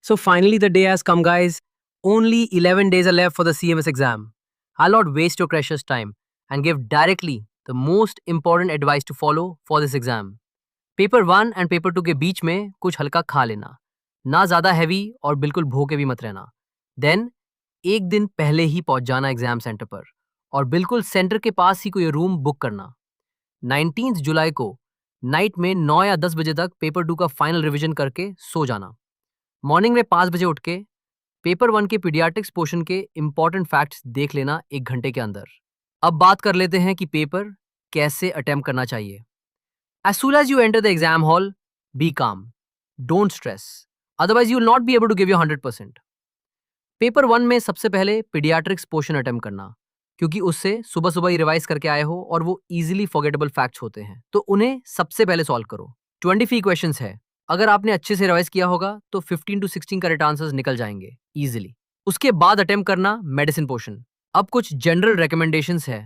So finally, the day has come, guys. Only 11 days are left for the CMS exam. I'll not waste your precious time and give directly the most important advice to follow for this exam. Paper 1 and paper 2 के बीच में कुछ हल्का खा लेना, ना ज़्यादा heavy और बिल्कुल भूखे भी मत रहना। देन एक दिन पहले ही पहुंच जाना एग्जाम सेंटर पर और बिल्कुल सेंटर के पास ही कोई रूम बुक करना। 19 जुलाई को नाइट में 9 या 10 बजे तक पेपर 2 का फाइनल रिवीजन करके सो जाना। मॉर्निंग में 5 बजे उठ के पेपर 1 के पीडियाट्रिक्स पोर्शन के इंपॉर्टेंट फैक्ट्स देख लेना 1 घंटे के अंदर। अब बात कर लेते हैं कि पेपर कैसे अटेम्प्ट करना चाहिए। As soon as you enter the exam hall, be calm. Don't stress. Otherwise, you will not be able to give your 100%. Paper 1 में सबसे पहले पीडियाट्रिक्स पोर्शन अटेम्प्ट करना, क्योंकि उससे सुबह सुबह ही रिवाइज करके आए हो और वो इजीली फॉरगेटेबल फैक्ट्स होते हैं, तो उन्हें सबसे पहले सॉल्व करो। 23 क्वेश्चंस है। अगर आपने अच्छे से रिवाइज किया होगा तो 15 to 16 करेक्ट आंसर्स निकल जाएंगे इजीली। उसके बाद अटेम्प्ट करना मेडिसिन पोर्शन। अब कुछ जनरल रिकमेंडेशंस है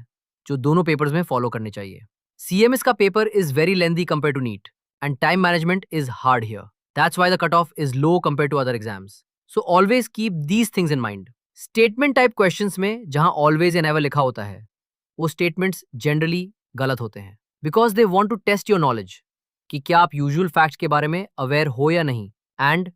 जो दोनों पेपर्स में फॉलो करने चाहिए। CMS का paper is very lengthy compared to NEET and time management is hard here. That's why the cutoff is low compared to other exams. So always keep these things in mind. Statement type questions में जहां always या never लिखा होता है, वो statements generally गलत होते हैं because they want to test your knowledge कि क्या आप usual facts के बारे में aware हो या नहीं। And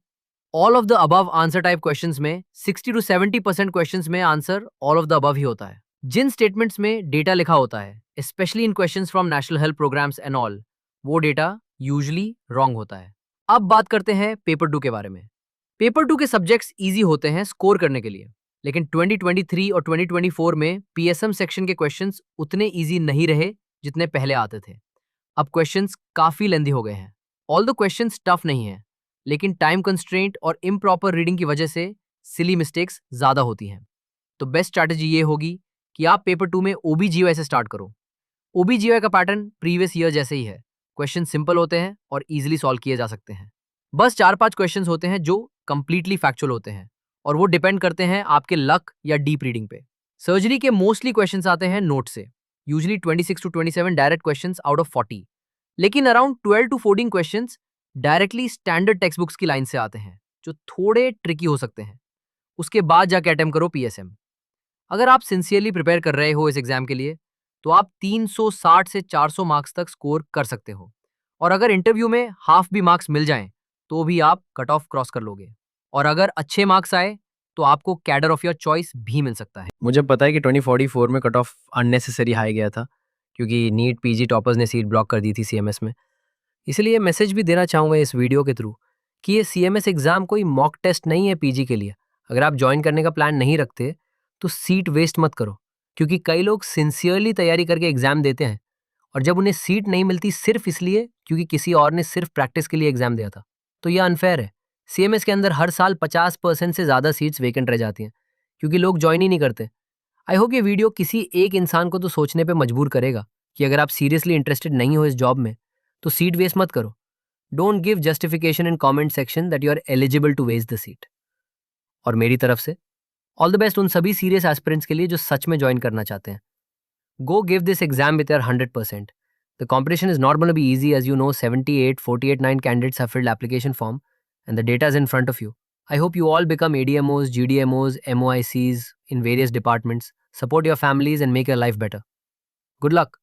all of the above answer type questions में 60 to 70% questions में answer all of the above ही होता है। जिन स्टेटमेंट्स में डेटा लिखा होता है, specially in questions from national health programmes and all, वो डेटा यूजुअली रॉन्ग होता है। अब बात करते हैं पेपर 2 के बारे में। पेपर 2 के सब्जेक्ट्स इजी होते हैं स्कोर करने के लिए, लेकिन 2023 और 2024 में पीएसएम सेक्शन के क्वेश्चंस उतने इजी नहीं रहे जितने पहले आते थे। अब क्वेश्चंस काफी लेंदी हो गए हैं। ऑल द क्वेश्चंस टफ नहीं है, लेकिन टाइम कंस्ट्रेंट और इम्प्रॉपर रीडिंग की वजह से सिली मिस्टेक्स ज्यादा होती हैं। तो बेस्ट स्ट्रैटेजी ये होगी कि आप पेपर 2 में OBGY से स्टार्ट करो। OBGY का पैटर्न प्रीवियस ईयर जैसे ही है। क्वेश्चन सिंपल होते हैं और इजीली सॉल्व किए जा सकते हैं। बस 4-5 क्वेश्चंस होते हैं जो कंप्लीटली फैक्चुअल होते हैं और वो डिपेंड करते हैं आपके लक या डीप रीडिंग पे। सर्जरी के मोस्टली क्वेश्चंस आते हैं नोट से, usually 26 to 27 direct questions out of 40, लेकिन around 12 to 14 questions directly standard text books की लाइन से आते हैं जो थोड़े ट्रिकी हो सकते हैं। उसके बाद जाके अटेम्प्ट करो PSM। अगर आप सिंसियरली प्रिपेयर कर रहे हो इस एग्जाम के लिए, तो आप 360 से 400 मार्क्स तक स्कोर कर सकते हो, और अगर इंटरव्यू में हाफ भी मार्क्स मिल जाएं तो भी आप कट ऑफ क्रॉस कर लोगे, और अगर अच्छे मार्क्स आए तो आपको कैडर ऑफ योर चॉइस भी मिल सकता है। मुझे पता है कि 2044 में कट ऑफ अननेसेसरी हाई गया था क्योंकि नीट PG टॉपर्स ने सीट ब्लॉक कर दी थी CMS में। इसलिए मैसेज भी देना चाहूँगा इस वीडियो के थ्रू कि ये CMS एग्ज़ाम कोई मॉक टेस्ट नहीं है PG के लिए। अगर आप ज्वाइन करने का प्लान नहीं रखते तो सीट वेस्ट मत करो, क्योंकि कई लोग सिंसियरली तैयारी करके एग्ज़ाम देते हैं और जब उन्हें सीट नहीं मिलती सिर्फ इसलिए क्योंकि किसी और ने सिर्फ प्रैक्टिस के लिए एग्ज़ाम दिया था, तो यह अनफेयर है। CMS के अंदर हर साल 50% से ज़्यादा सीट्स वेकेंट रह जाती हैं क्योंकि लोग ज्वाइन ही नहीं करते। आई होप ये वीडियो किसी एक इंसान को तो सोचने पे मजबूर करेगा कि अगर आप सीरियसली इंटरेस्टेड नहीं हो इस जॉब में तो सीट वेस्ट मत करो। Don't give justification in comment section that you are eligible to waste the seat. और मेरी तरफ से ऑल द बेस्ट उन सभी सीरियस एस्पिरेंट्स के लिए जो सच में ज्वाइन करना चाहते हैं। गो give this exam with your 100%. The competition is not going to be easy, as you know. 78, 48, 9 candidates have filled application form and the data is in front of you. I hope you all become ADMOs, GDMOs, MOICs in various departments. Support your families and make your life better. Good luck.